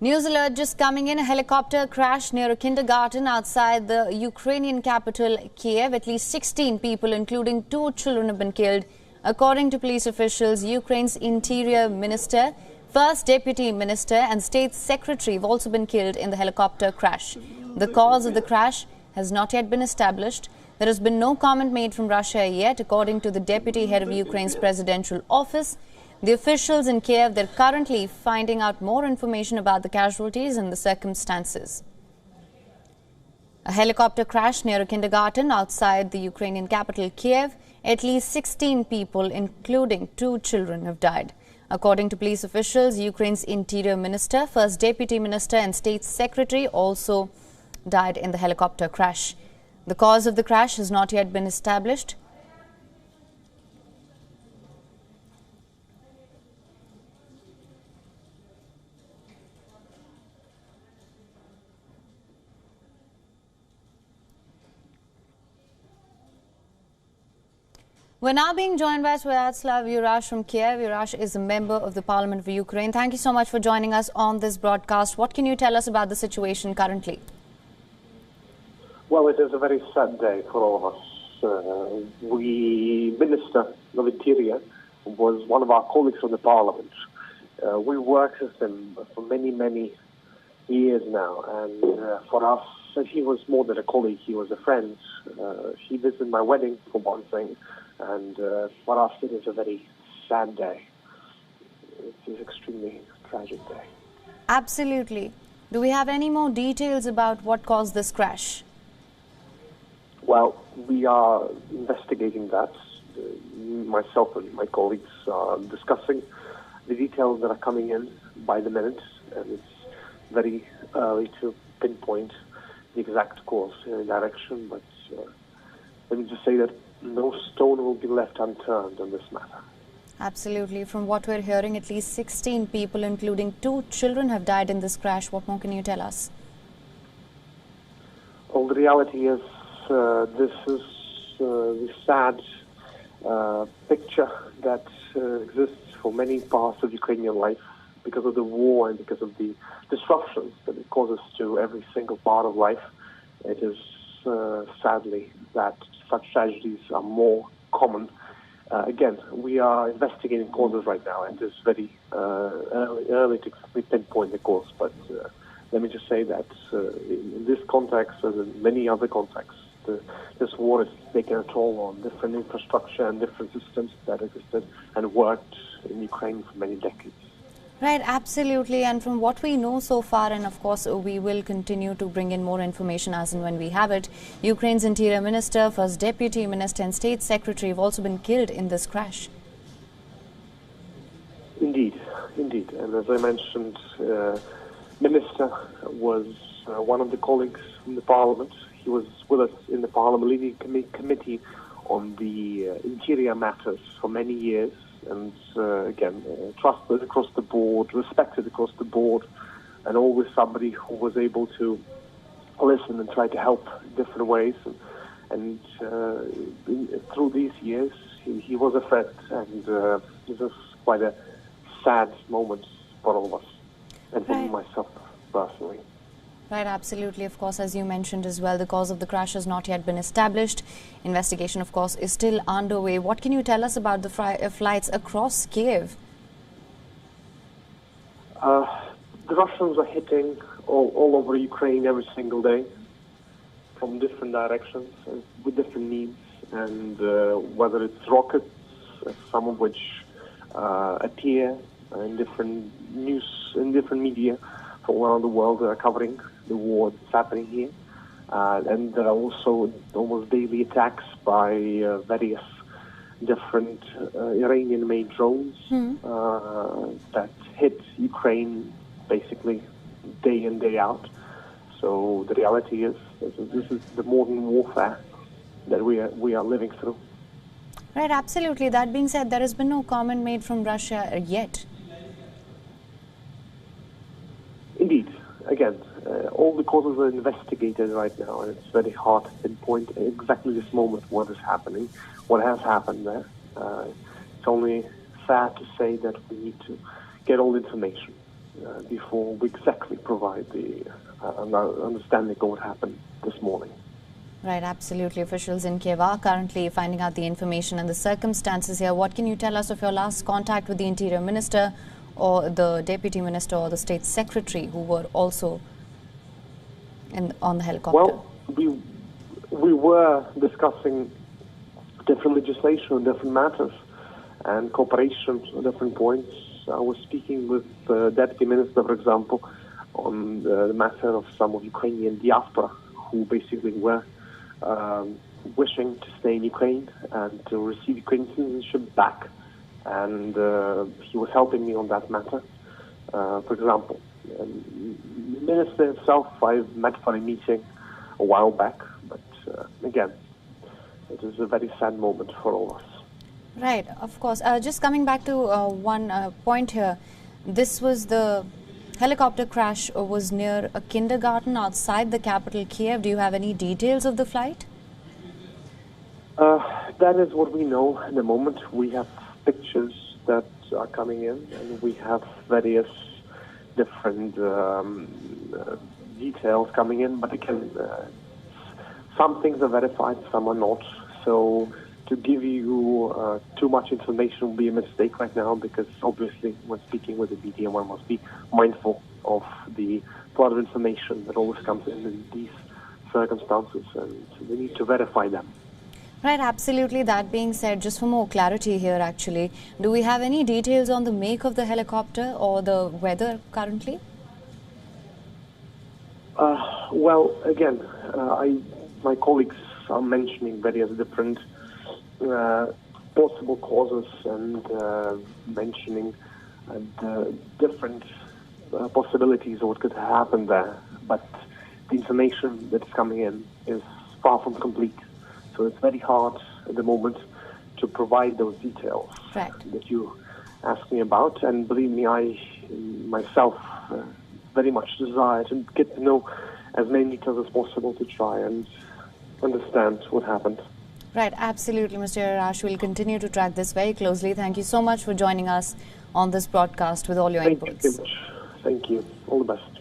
News alert just coming in. A helicopter crash near a kindergarten outside the Ukrainian capital, Kyiv. At least 16 people, including 2 children, have been killed. According to police officials, Ukraine's interior minister, first deputy minister and state secretary have also been killed in the helicopter crash. The cause of the crash has not yet been established. There has been no comment made from Russia yet, according to the deputy head of Ukraine's presidential office. The officials in Kyiv, they're currently finding out more information about the casualties and the circumstances. A helicopter crash near a kindergarten outside the Ukrainian capital, Kyiv. At least 16 people, including 2 children, have died. According to police officials, Ukraine's interior minister, first deputy minister and state secretary also died in the helicopter crash. The cause of the crash has not yet been established. We're now being joined by Sviatoslav Yurash from Kyiv. Yurash is a member of the Parliament of Ukraine. Thank you so much for joining us on this broadcast. What can you tell us about the situation currently? Well, it is a very sad day for all of us. Minister of Interior was one of our colleagues from the Parliament. We worked with him for many, many years now, and for us, he was more than a colleague, he was a friend. He visited my wedding, for one thing. And for us, it is a very sad day. It is an extremely tragic day. Absolutely. Do we have any more details about what caused this crash? Well, we are investigating that. Myself and my colleagues are discussing the details that are coming in by the minute. And it's very early to pinpoint the exact course and direction. But let me just say that no stone will be left unturned on this matter. Absolutely. From what we're hearing, at least 16 people, including 2 children, have died in this crash. What more can you tell us? Well, the reality is this is the sad picture that exists for many parts of Ukrainian life because of the war and because of the disruptions that it causes to every single part of life. It is sadly that such tragedies are more common. Again, we are investigating causes right now, and it's very early to pinpoint the cause. But let me just say that in this context, as in many other contexts, this war has taken a toll on different infrastructure and different systems that existed and worked in Ukraine for many decades. Right, absolutely. And from what we know so far, and of course we will continue to bring in more information as and when we have it, Ukraine's interior minister, first deputy minister and state secretary have also been killed in this crash. Indeed. And as I mentioned, minister was one of the colleagues from the Parliament. He was with us in the Parliament leading committee on the interior matters for many years. And again, trusted across the board, respected across the board, and always somebody who was able to listen and try to help in different ways. And through these years, he was a friend, and this is quite a sad moment for all of us, and for myself personally. Right, absolutely. Of course, as you mentioned as well, the cause of the crash has not yet been established. Investigation, of course, is still underway. What can you tell us about the flights across Kyiv? The Russians are hitting all over Ukraine every single day from different directions and with different means. And whether it's rockets, some of which appear in different news, in different media from around the world that are covering the war that's happening here. And there are also almost daily attacks by various different Iranian-made drones that hit Ukraine basically day in, day out. So the reality is this is the modern warfare that we are living through. Right, absolutely. That being said, there has been no comment made from Russia yet. Indeed. Again, all the causes are investigated right now, and it's very hard to pinpoint exactly this moment what is happening, what has happened there. It's only fair to say that we need to get all the information. before we exactly provide the understanding of what happened this morning. Right, absolutely. Officials in Kyiv are currently finding out the information and the circumstances here. What can you tell us of your last contact with the Interior Minister or the Deputy Minister or the State Secretary who were also on the helicopter? Well, we were discussing different legislation on different matters and cooperation on different points. I was speaking with the Deputy Minister, for example, on the matter of some of Ukrainian diaspora who basically were wishing to stay in Ukraine and to receive Ukrainian citizenship back. And he was helping me on that matter. For example, the minister himself I've met for a meeting a while back, but again, it is a very sad moment for all of us. Right, of course. Just coming back to one point here, this was the helicopter crash was near a kindergarten outside the capital Kyiv. Do you have any details of the flight? That is what we know at the moment. We have pictures that are coming in, and we have various different details coming in. But again, some things are verified, some are not. So to give you too much information will be a mistake right now, because obviously when speaking with the media, one must be mindful of the flood of information that always comes in these circumstances, and we need to verify them. Right, absolutely. That being said, just for more clarity here actually, do we have any details on the make of the helicopter or the weather currently? Well, again, my colleagues are mentioning various different possible causes and mentioning the different possibilities of what could happen there. But the information that's coming in is far from complete. So it's very hard at the moment to provide those details that you asked me about. And believe me, I myself very much desire to get to know as many details as possible to try and understand what happened. Right, absolutely, Mr. Arash. We'll continue to track this very closely. Thank you so much for joining us on this broadcast with all your inputs. Thank you very much. Thank you. All the best.